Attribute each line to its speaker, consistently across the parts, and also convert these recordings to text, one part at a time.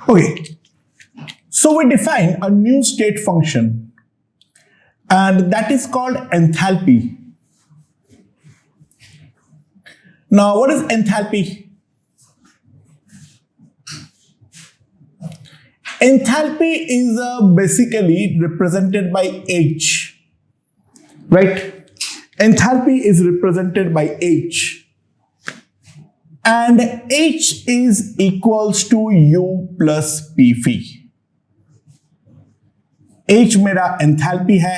Speaker 1: Okay, so we define a new state function, and that is called enthalpy. Now, what is enthalpy? Enthalpy is basically represented by H, right? Enthalpy is represented by H, and H is equals to U plus PV. H मेरा enthalpy है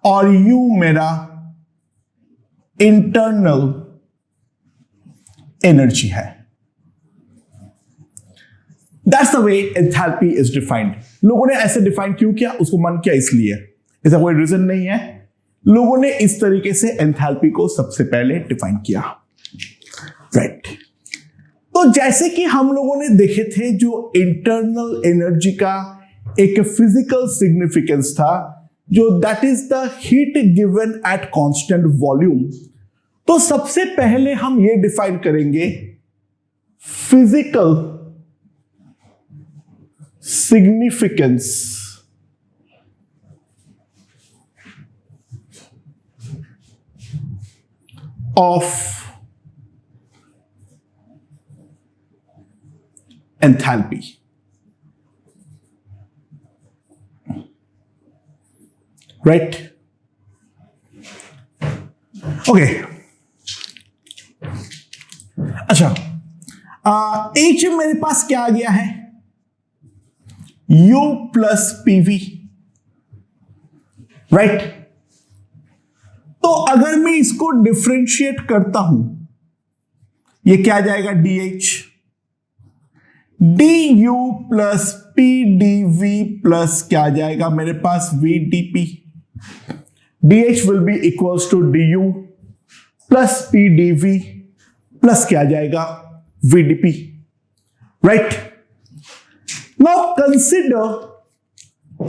Speaker 1: और U मेरा internal energy है. That's the way enthalpy is defined. लोगों ने ऐसे define क्यों किया, उसको मन किया इसलिए, ऐसा कोई रीजन नहीं है. लोगों ने इस तरीके से एंथैल्पी को सबसे पहले डिफाइन किया, राइट. तो जैसे कि हम लोगों ने देखे थे, जो इंटरनल एनर्जी का एक फिजिकल सिग्निफिकेंस था, जो that is the heat given at constant volume. तो सबसे पहले हम ये डिफाइन करेंगे physical significance of enthalpy. Right? Okay. अच्छा, H मेरे पास क्या आ गया है? U plus PV. Right? तो अगर मैं इसको डिफरेंशिएट करता हूं, ये क्या आ जाएगा? DH du plus PdV plus क्या आ जाएगा मेरे पास? VdP. DH will be equals to du plus PdV plus क्या आ जाएगा? VdP. Right. Now consider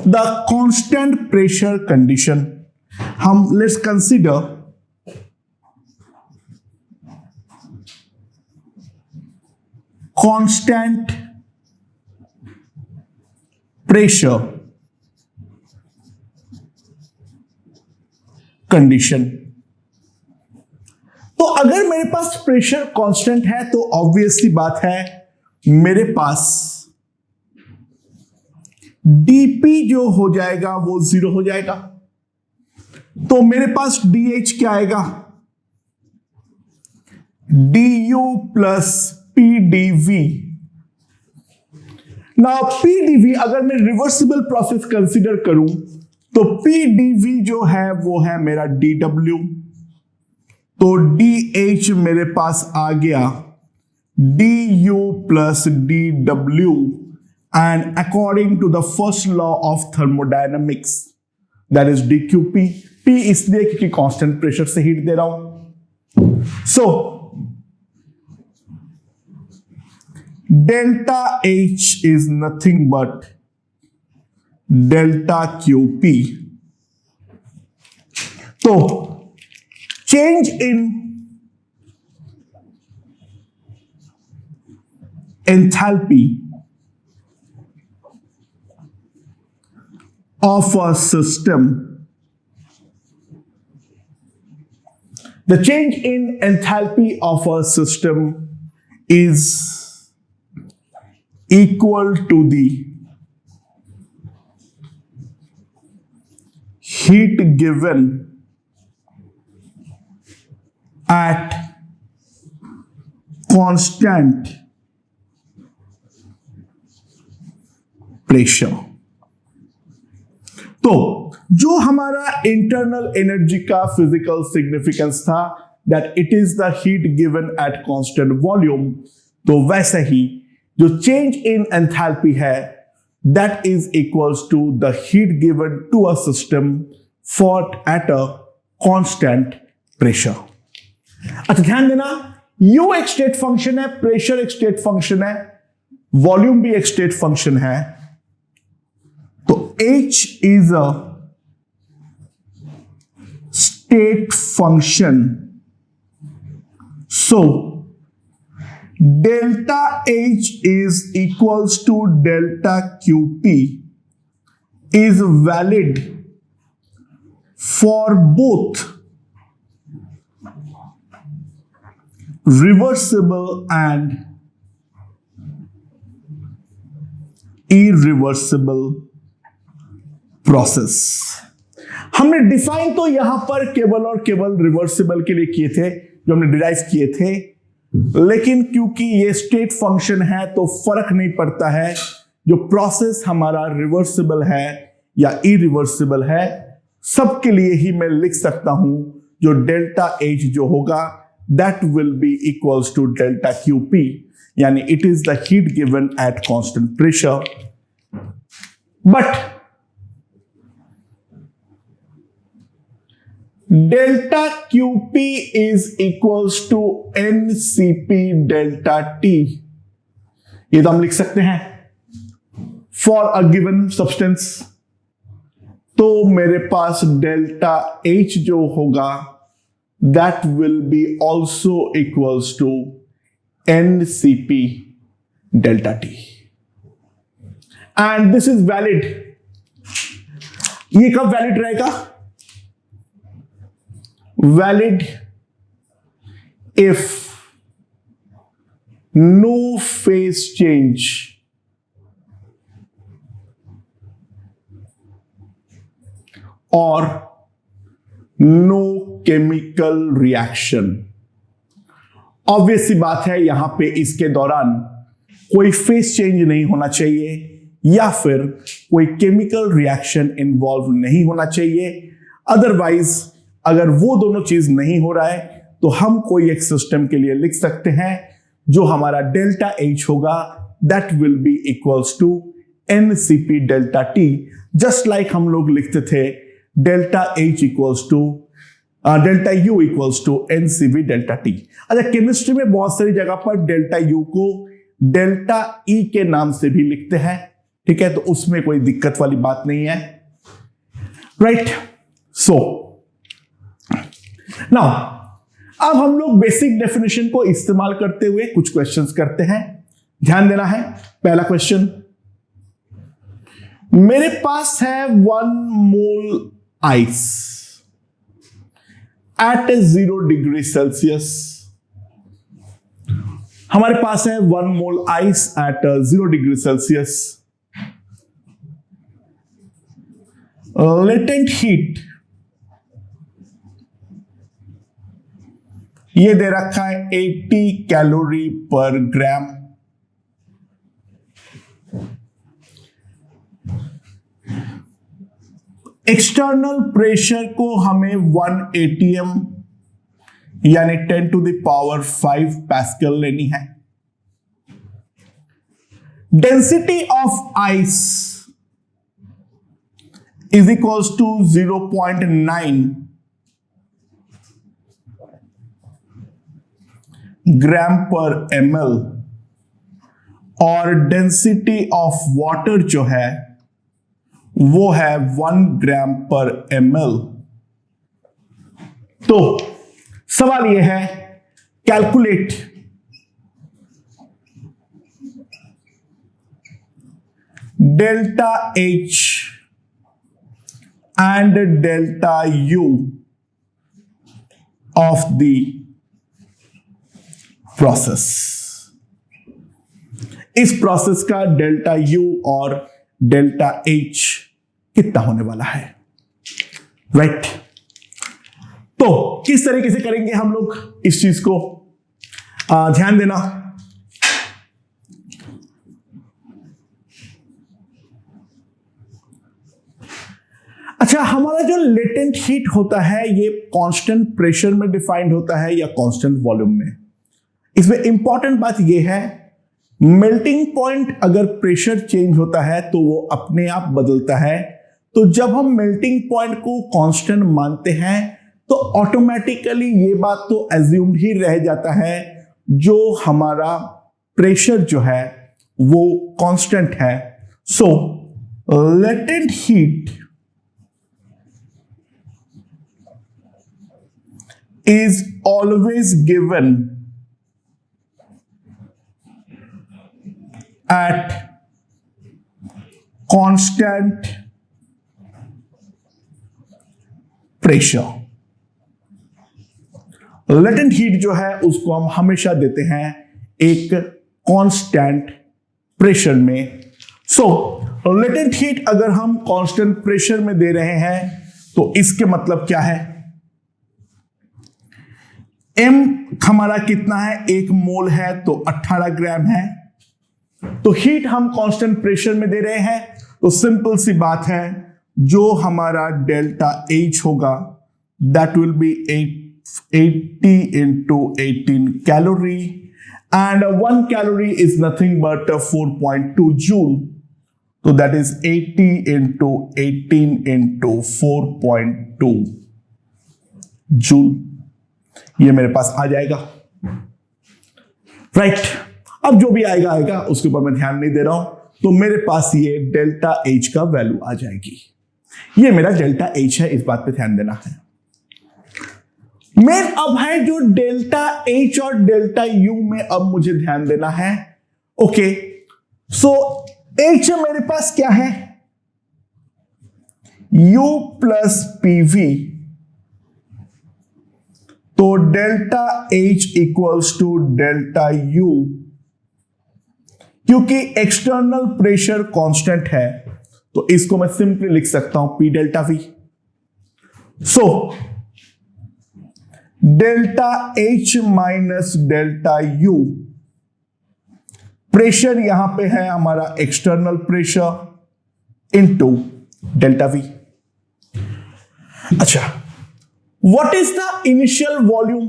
Speaker 1: the constant pressure condition. हम let's consider constant pressure condition. तो अगर मेरे पास प्रेशर कांस्टेंट है तो ऑब्वियसली बात है मेरे पास dP जो हो जाएगा वो 0 हो जाएगा. तो मेरे पास DH क्या आएगा? du plus PdV. Now PdV अगर मैं रिवर्सिबल प्रोसेस कंसीडर करूं तो PdV जो है वो है मेरा dW. तो DH मेरे पास आ गया du plus dW, and according to the first law of thermodynamics that is dQP. P इसलिए क्योंकि कांस्टेंट प्रेशर से हीट दे रहा हूं. So delta H is nothing but delta QP. तो change in enthalpy of a system, the change in enthalpy of a system is equal to the heat given at constant pressure. तो जो हमारा internal energy का physical significance था, that it is the heat given at constant volume, तो वैसे ही जो change in enthalpy है that is equals to the heat given to a system for at a constant pressure. अच्छा ध्यान देना, U एक स्टेट फंक्शन है, प्रेशर एक स्टेट फंक्शन है, वॉल्यूम भी एक स्टेट फंक्शन है. तो H is a state function. So delta H is equals to delta QP is valid for both reversible and irreversible process. हमने डिफाइन तो यहां पर केवल और केवल रिवर्सिबल के लिए किए थे, जो हमने डिराइव किए थे, लेकिन क्योंकि ये स्टेट फंक्शन है तो फर्क नहीं पड़ता है जो प्रोसेस हमारा रिवर्सिबल है या इरिवर्सिबल है, सबके लिए ही मैं लिख सकता हूं जो डेल्टा एच जो होगा that will be equals to delta Q P, यानी it is the heat given at constant pressure. But delta QP is equals to NCP delta T, ये तो हम लिख सकते हैं फॉर अ गिवन सब्सटेंस। तो मेरे पास डेल्टा H जो होगा that will be also equals to NCP delta T, and this is valid. ये कब वैलिड रहेगा? Valid if no phase change or no chemical reaction। Obvious सी बात है, यहां पे इसके दौरान कोई फेस चेंज नहीं होना चाहिए या फिर कोई केमिकल रिएक्शन इन्वॉल्व नहीं होना चाहिए। अदरवाइज अगर वो दोनों चीज नहीं हो रहा है तो हम कोई एक सिस्टम के लिए लिख सकते हैं जो हमारा डेल्टा H होगा that will be equals to NCP delta T, just like हम लोग लिखते थे delta H equals to delta U equals to NCV delta T। अच्छा, केमिस्ट्री में बहुत सारी जगह पर डेल्टा U को डेल्टा E के नाम से भी लिखते हैं, ठीक है, तो उसमें कोई दिक्कत वाली बात नहीं है, राइट। सो नाउ अब हम लोग बेसिक डेफिनेशन को इस्तेमाल करते हुए कुछ क्वेश्चंस करते हैं। ध्यान देना है। पहला क्वेश्चन, मेरे पास है 1 mole ice at 0 degree Celsius. हमारे पास है 1 mole ice at 0 degree Celsius. Latent heat ये दे रखा है 80 कैलोरी पर ग्राम। एक्सटर्नल प्रेशर को हमें 1 atm यानी 10 to the power 5 पास्कल लेनी है। Density of ice is equals to 0.9 gram per ml और डेंसिटी ऑफ वाटर जो है वो है 1 ग्राम पर ml। तो सवाल यह है, calculate delta H and delta U of the process. इस प्रोसेस का डेल्टा U और डेल्टा H कितना होने वाला है, राइट। तो किस तरीके से करेंगे हम लोग इस चीज को, ध्यान देना। अच्छा, हमारा जो लेटेंट हीट होता है ये कांस्टेंट प्रेशर में डिफाइंड होता है या कांस्टेंट वॉल्यूम में। इसमें इंपॉर्टेंट बात यह है, मेल्टिंग पॉइंट अगर प्रेशर चेंज होता है तो वो अपने आप बदलता है। तो जब हम मेल्टिंग पॉइंट को कांस्टेंट मानते हैं तो ऑटोमेटिकली ये बात तो एज्यूम्ड ही रह जाता है जो हमारा प्रेशर जो है वो कांस्टेंट है। So latent heat is always given at constant pressure. Latent heat जो है उसको हम हमेशा देते हैं एक कांस्टेंट प्रेशर में। सो लेटेंट हीट अगर हम कांस्टेंट प्रेशर में दे रहे हैं तो इसके मतलब क्या है, m हमारा कितना है, 1 मोल है तो 18 ग्राम है। तो हीट हम कांस्टेंट प्रेशर में दे रहे हैं तो सिंपल सी बात है, जो हमारा डेल्टा H होगा that will B 80 into 18 calorie, and 1 calorie is nothing but 4.2 joule. So that is 80 into 18 into 4.2 joule. ये मेरे पास आ जाएगा, राइट। अब जो भी आएगा आएगा, उसके ऊपर मैं ध्यान नहीं दे रहा हूं। तो मेरे पास ये डेल्टा H का वैल्यू आ जाएगी। ये मेरा डेल्टा H है, इस बात पे ध्यान देना है। मेन अब है जो डेल्टा H और डेल्टा U में अब मुझे ध्यान देना है। ओके, सो H मेरे पास क्या है, U प्लस PV, तो delta H equals to delta U। क्योंकि एक्सटर्नल प्रेशर कांस्टेंट है तो इसको मैं सिंपली लिख सकता हूं P delta V। So delta H minus delta U, pressure यहां पे है हमारा external pressure into delta V। अच्छा, what is the initial volume?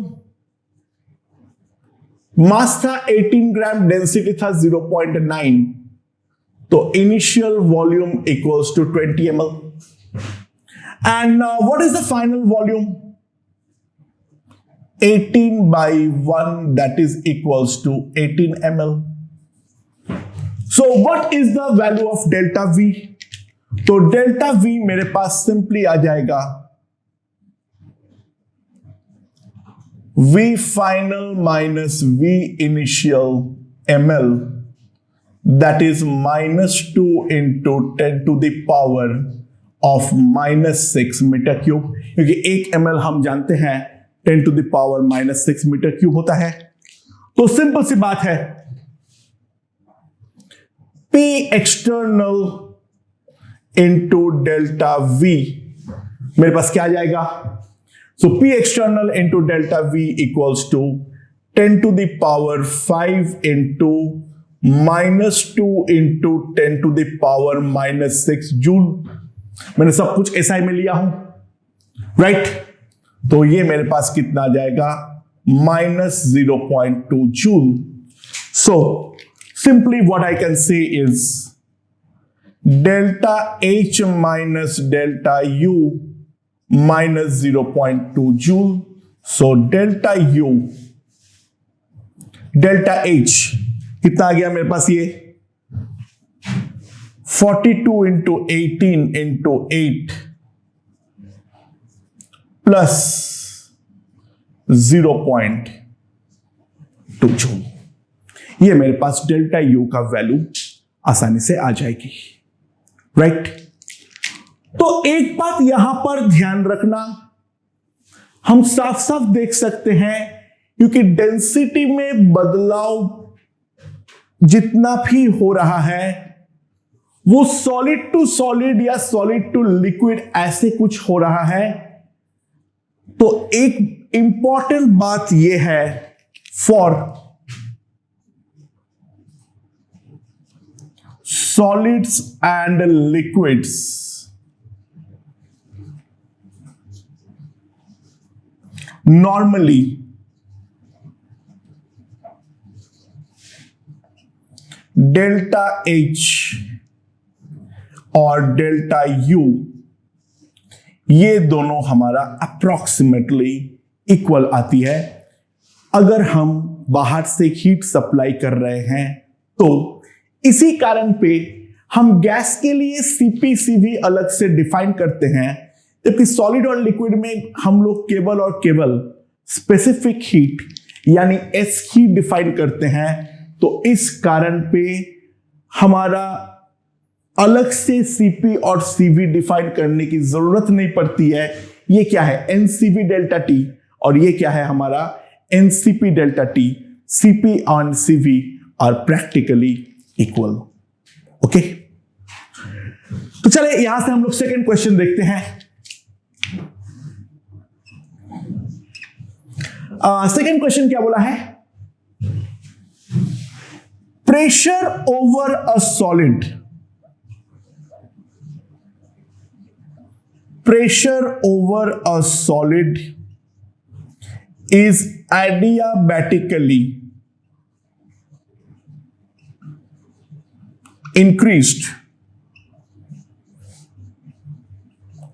Speaker 1: Mass था 18 ग्राम, डेंसिटी था 0.9, तो initial volume equals to 20 ml। And what is the final volume? 18 by 1, that is equals to 18 ml. So what is the value of delta V? तो delta V मेरे पास simply आ जाएगा V final minus V initial ml, that is -2 into 10 to the power of -6 metre cube. क्योंकि 1 ml हम जानते हैं 10 to the power -6 metre cube होता है। तो सिंपल सी बात है, P external into delta V मेरे पास क्या आ जाएगा? So P external into delta V equals to 10 to the power 5 into -2 into 10 to the power -6 joule. मैंने सब कुछ SI में लिया हूं, राइट? तो ये मेरे पास कितना आ जाएगा? -0.2 joule. So simply what I can say is delta H minus delta U minus 0.2 joule. So delta U, delta H कितना आ गया मेरे पास? ये 42 इंटू 18 इंटू 8 प्लस 0.2 जूल। ये मेरे पास डेल्टा U का वैल्यू आसानी से आ जाएगी, राइट? तो एक बात यहां पर ध्यान रखना, हम साफ साफ देख सकते हैं क्योंकि डेंसिटी में बदलाव जितना भी हो रहा है वो सॉलिड टू सॉलिड या सॉलिड टू लिक्विड ऐसे कुछ हो रहा है। तो एक इंपॉर्टेंट बात यह है for solids and liquids, normally delta H और डेल्टा U ये दोनों हमारा अप्रोक्सीमेटली इक्वल आती है। अगर हम बाहर से हीट सप्लाई कर रहे हैं तो इसी कारण पे हम गैस के लिए CP/CV अलग से डिफाइन करते हैं, जबकि सॉलिड और लिक्विड में हम लोग केवल और केवल स्पेसिफिक हीट यानी S ही डिफाइन करते हैं। तो इस कारण पे हमारा अलग से सीपी और सीवी डिफाइन करने की जरूरत नहीं पड़ती है। ये क्या है, एनसीपी डेल्टा टी, और ये क्या है हमारा NCP delta T. CP and CV are practically equal. Okay, तो चले यहां से हम लोग सेकेंड क्वेश्चन देखते हैं। सेकेंड क्वेश्चन क्या बोला है, pressure over a solid, pressure over a solid is adiabatically increased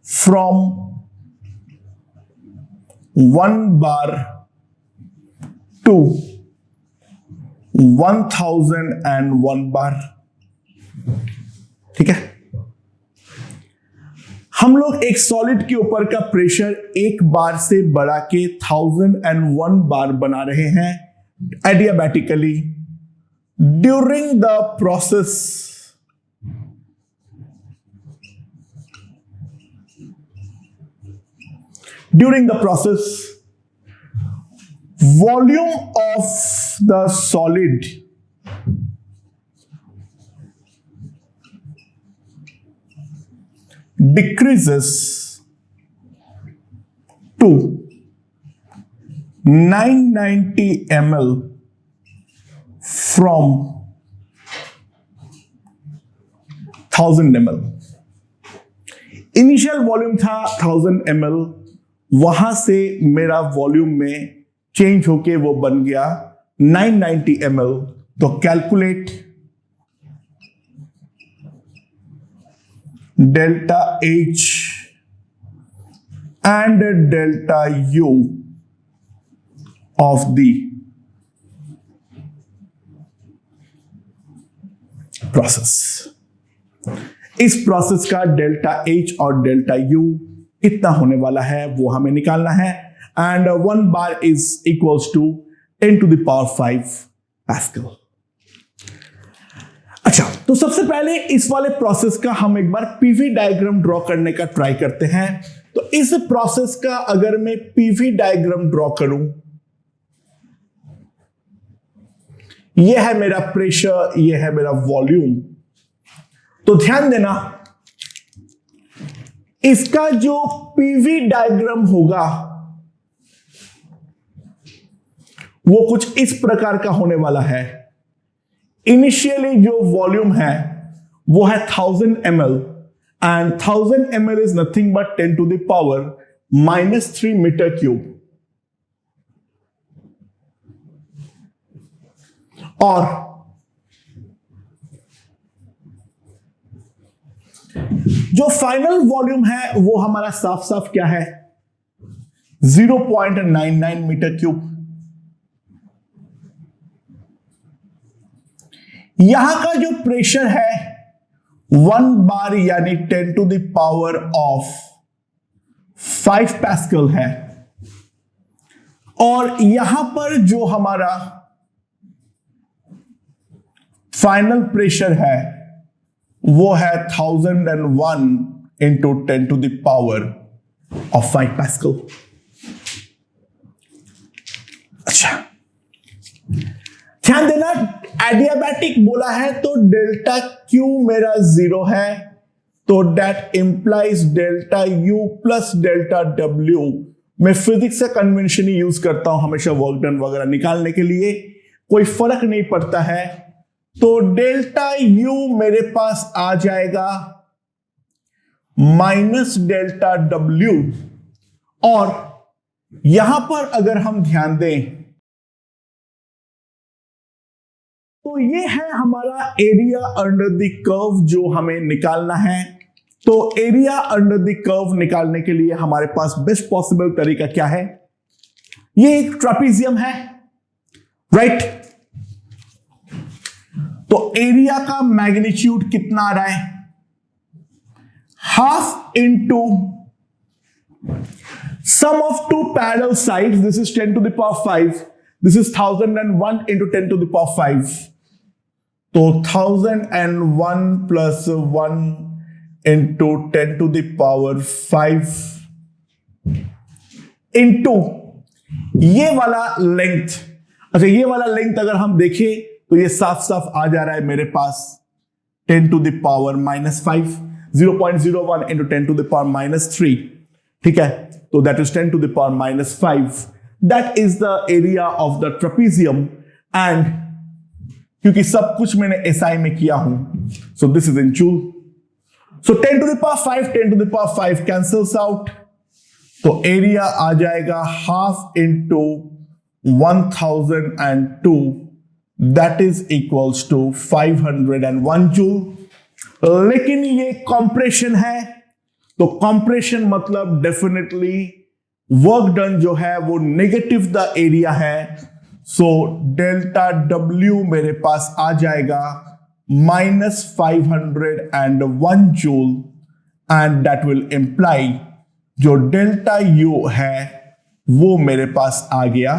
Speaker 1: from 1 bar to 1001 bar। ठीक है, हम लोग एक सॉलिड के ऊपर का प्रेशर एक बार से बढ़ा के 1001 बार बना रहे हैं adiabatically. During the process volume of the solid decreases to 990 ml from 1000 ml। Initial volume था 1000 ml, वहां से मेरा वॉल्यूम में चेंज होके वो बन गया 990 ml। तो calculate delta H and delta U of the process। इस प्रोसेस का डेल्टा H और डेल्टा U कितना होने वाला है वो हमें निकालना है। And 1 bar is equals to 10 to the power 5 pascal. अच्छा, तो सबसे पहले इस वाले प्रोसेस का हम एक बार पीवी डायग्राम ड्रॉ करने का ट्राई करते हैं। तो इस प्रोसेस का अगर मैं पीवी डायग्राम ड्रॉ करूं, यह है मेरा प्रेशर, यह है मेरा वॉल्यूम। तो ध्यान देना, इसका जो पीवी डायग्राम होगा वो कुछ इस प्रकार का होने वाला है। इनिशियली जो वॉल्यूम है वो है 1000 ml and 1000 ml is nothing but 10 to the power -3 metre cube. और जो फाइनल वॉल्यूम है वो हमारा साफ साफ क्या है, 0.99 मीटर क्यूब। यहां का जो प्रेशर है 1 बार यानी 10 to the power of 5 pascal है, और यहां पर जो हमारा फाइनल प्रेशर है वो है 1001 into 10 to the power of 5 pascal. अच्छा, ध्यान देना, एडियाबैटिक बोला है तो डेल्टा क्यू मेरा 0 है, तो that implies delta U plus delta W. मैं फिजिक्स का कन्वेंशन ही यूज करता हूं हमेशा वर्क डन वगैरह निकालने के लिए, कोई फर्क नहीं पड़ता है। तो डेल्टा यू मेरे पास आ जाएगा माइनस डेल्टा डब्ल्यू, और यहां पर अगर हम ध्यान दें तो ये है हमारा एरिया अंडर द कर्व जो हमें निकालना है। तो एरिया अंडर द कर्व निकालने के लिए हमारे पास बेस्ट पॉसिबल तरीका क्या है, ये एक ट्रापीजियम है, राइट। तो एरिया का मैग्नीट्यूड कितना आ रहा है, half into sum of two parallel sides, this is 10 to the power 5, this is 1001 into 10 to the power 5। तो 1001 plus 1 into 10 to the power 5 into ये वाला लेंथ। अच्छा, ये वाला लेंथ अगर हम देखें तो ये साफ साफ आ जा रहा है मेरे पास 10 to the power -5, 0.01 into 10 to the power -3, ठीक है। तो that is 10 to the power -5, that is the area of the trapezium. And क्योंकि सब कुछ मैंने एसआई में किया हूं, so this is in joule. So 10 to the power 5, 10 to the power 5 cancels out, तो एरिया आ जाएगा हाफ into 1002, that is equals to 501 joule. लेकिन ये कॉम्प्रेशन है, तो कॉम्प्रेशन मतलब डेफिनेटली वर्क डन जो है वो नेगेटिव द एरिया है। सो डेल्टा डब्ल्यू मेरे पास आ जाएगा -501 joule, and that will imply जो डेल्टा यू है वो मेरे पास आ गया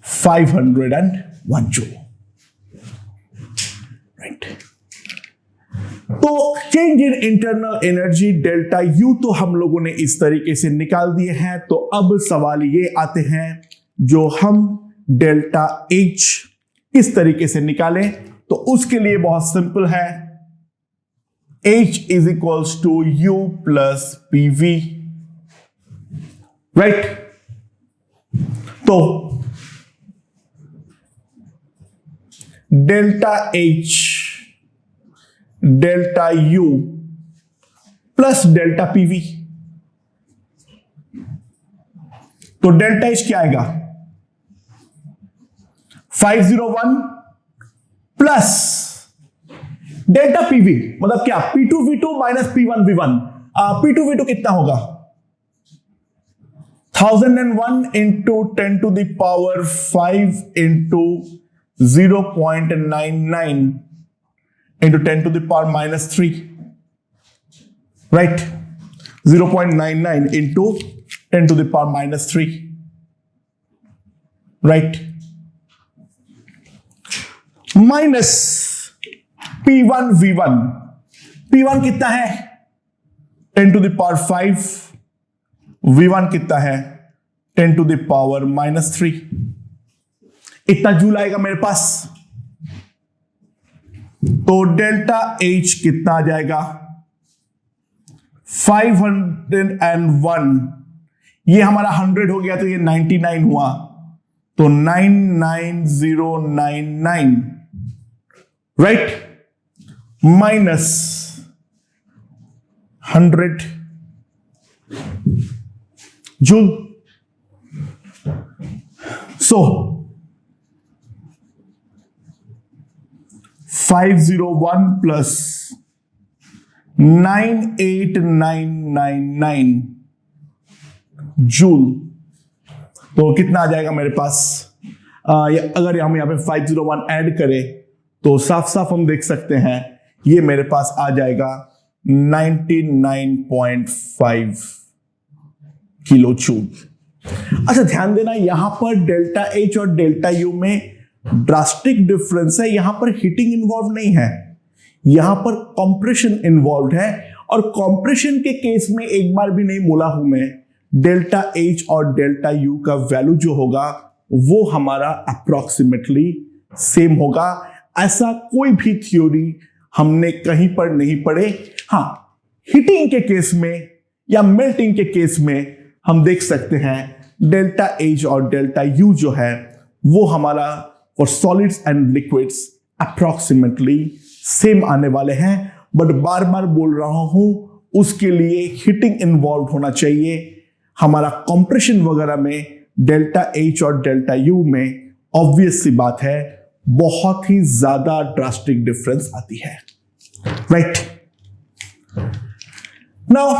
Speaker 1: 501 जूल, राइट। तो change in internal energy delta U तो हम लोगों ने इस तरीके से निकाल दिए हैं। तो अब सवाल ये आते हैं जो हम डेल्टा एच किस तरीके से निकालें, तो उसके लिए बहुत सिंपल है, H is equals to U plus PV, right. तो delta H delta U plus delta PV, तो डेल्टा H क्या आएगा 501 प्लस डेल्टा पीवी, मतलब क्या P2V2 माइनस P1V1। P2V2 कितना होगा 1001 into 10 to the power 5 into 0.99 into 10 to the power -3, right. 0.99 into 10 to the power -3, right, minus P1V1। P1 कितना है 10 to the power 5, V1 कितना है 10 टू द पावर -3, इतना joule आएगा मेरे पास। तो डेल्टा H कितना आ जाएगा 501, ये हमारा 100 हो गया तो ये 99 हुआ, तो 99099, राइट, माइनस 100 जूल। सो 501 प्लस 98999 जूल, तो कितना आ जाएगा मेरे पास। अगर हम यहां पे 501 ऐड करें तो साफ साफ हम देख सकते हैं ये मेरे पास आ जाएगा 99.5 किलो जूल। अच्छा, ध्यान देना यहां पर डेल्टा एच और डेल्टा यू में ड्रास्टिक डिफरेंस है। यहां पर हीटिंग इन्वॉल्व नहीं है, यहां पर कंप्रेशन इन्वॉल्व है। और कंप्रेशन के केस में एक बार भी नहीं बोला हूं मैं, डेल्टा एच और डेल्टा यू का वैल्यू जो होगा वो हमारा अप्रोक्सीमेटली सेम होगा। ऐसा कोई भी थ्योरी हमने कहीं पर नहीं पढ़े। हां, हीटिंग के केस में या मेल्टिंग के केस में हम देख सकते हैं डेल्टा एच और डेल्टा यू जो है वो हमारा for solids and liquids approximately same आने वाले हैं। बट बार बार बोल रहा हूं, उसके लिए हीटिंग इन्वॉल्व होना चाहिए। हमारा कंप्रेशन वगैरह में डेल्टा एच और डेल्टा यू में ऑब्वियस सी बात है बहुत ही ज्यादा ड्रास्टिक डिफरेंस आती है, right. Now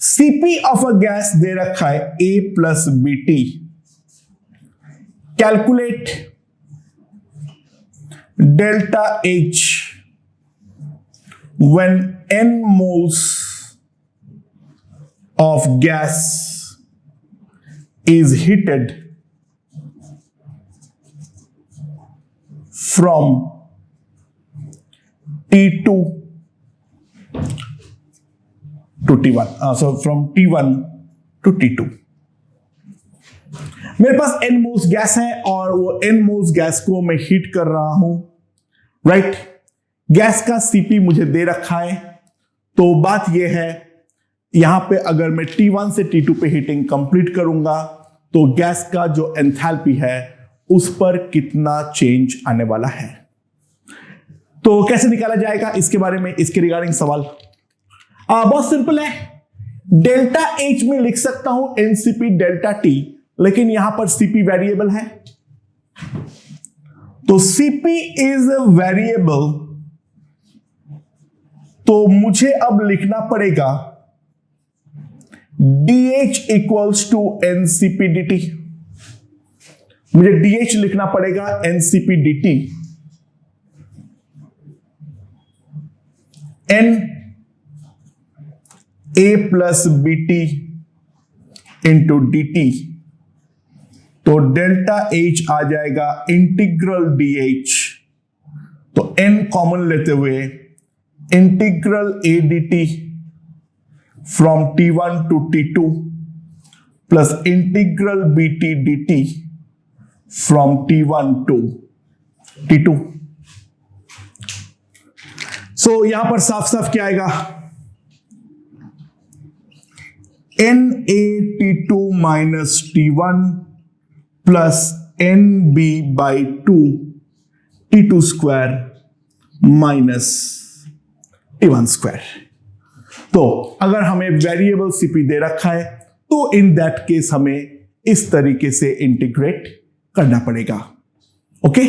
Speaker 1: C P of a gas दे रखा है A plus BT। Calculate delta H when n moles of gas is heated from T2 to T1, so from T1 to T2. मेरे पास n मोल्स गैस है और वो n moles gas को मैं heat कर रहा हूं, राइट। गैस का Cp मुझे दे रखा है, तो बात यह है यहां पे अगर मैं T1 से T2 पे हीटिंग कंप्लीट करूंगा तो गैस का जो एंथैल्पी है उस पर कितना चेंज आने वाला है। तो कैसे निकाला जाएगा इसके बारे में, इसके रिगार्डिंग सवाल बहुत सिंपल है। डेल्टा H में लिख सकता हूं एनसीपी डेल्टा T, लेकिन यहां पर Cp वेरिएबल है, तो Cp इज वेरिएबल, तो मुझे अब लिखना पड़ेगा dH equals to NCP dt। मुझे dH लिखना पड़ेगा NCP dt, n a plus bt into dt, तो डेल्टा H आ जाएगा इंटीग्रल dH, तो n कॉमन लेते हुए integral a dt from T1 to T2 plus integral bt dt from T1 to T2। So यहां पर साफ साफ क्या आएगा, NaT2 minus T1 plus NB by 2 T2 square minus T1 square. तो अगर हमें वेरिएबल Cp दे रखा है तो इन दैट केस हमें इस तरीके से इंटीग्रेट करना पड़ेगा। ओके।